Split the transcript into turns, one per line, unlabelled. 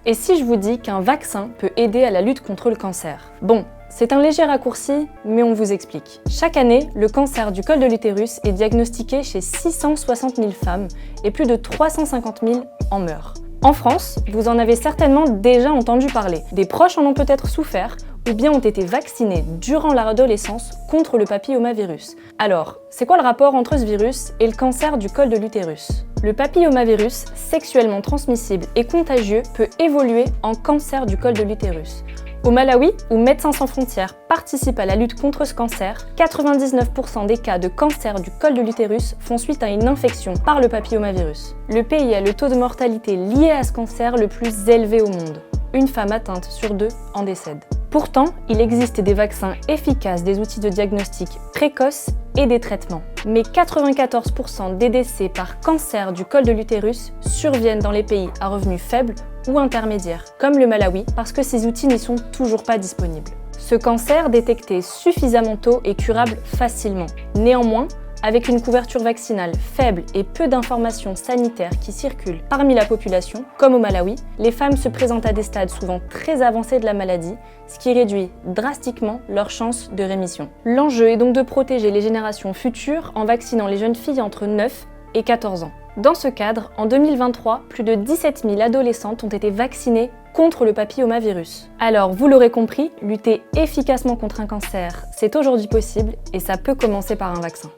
Et si je vous dis qu'un vaccin peut aider à la lutte contre le cancer? Bon, c'est un léger raccourci, mais on vous explique. Chaque année, le cancer du col de l'utérus est diagnostiqué chez 660 000 femmes et plus de 350 000 en meurent. En France, vous en avez certainement déjà entendu parler. Des proches en ont peut-être souffert ou bien ont été vaccinés durant leur adolescence contre le papillomavirus. Alors, c'est quoi le rapport entre ce virus et le cancer du col de l'utérus? Le papillomavirus, sexuellement transmissible et contagieux, peut évoluer en cancer du col de l'utérus. Au Malawi, où Médecins sans frontières participe à la lutte contre ce cancer, 99% des cas de cancer du col de l'utérus font suite à une infection par le papillomavirus. Le pays a le taux de mortalité lié à ce cancer le plus élevé au monde. Une femme atteinte sur 2 en décède. Pourtant, il existe des vaccins efficaces, des outils de diagnostic précoces et des traitements. Mais 94% des décès par cancer du col de l'utérus surviennent dans les pays à revenus faibles ou intermédiaires, comme le Malawi, parce que ces outils n'y sont toujours pas disponibles. Ce cancer, détecté suffisamment tôt, est curable facilement. Néanmoins, avec une couverture vaccinale faible et peu d'informations sanitaires qui circulent parmi la population, comme au Malawi, les femmes se présentent à des stades souvent très avancés de la maladie, ce qui réduit drastiquement leurs chances de rémission. L'enjeu est donc de protéger les générations futures en vaccinant les jeunes filles entre 9 et 14 ans. Dans ce cadre, en 2023, plus de 17 000 adolescentes ont été vaccinées contre le papillomavirus. Alors, vous l'aurez compris, lutter efficacement contre un cancer, c'est aujourd'hui possible et ça peut commencer par un vaccin.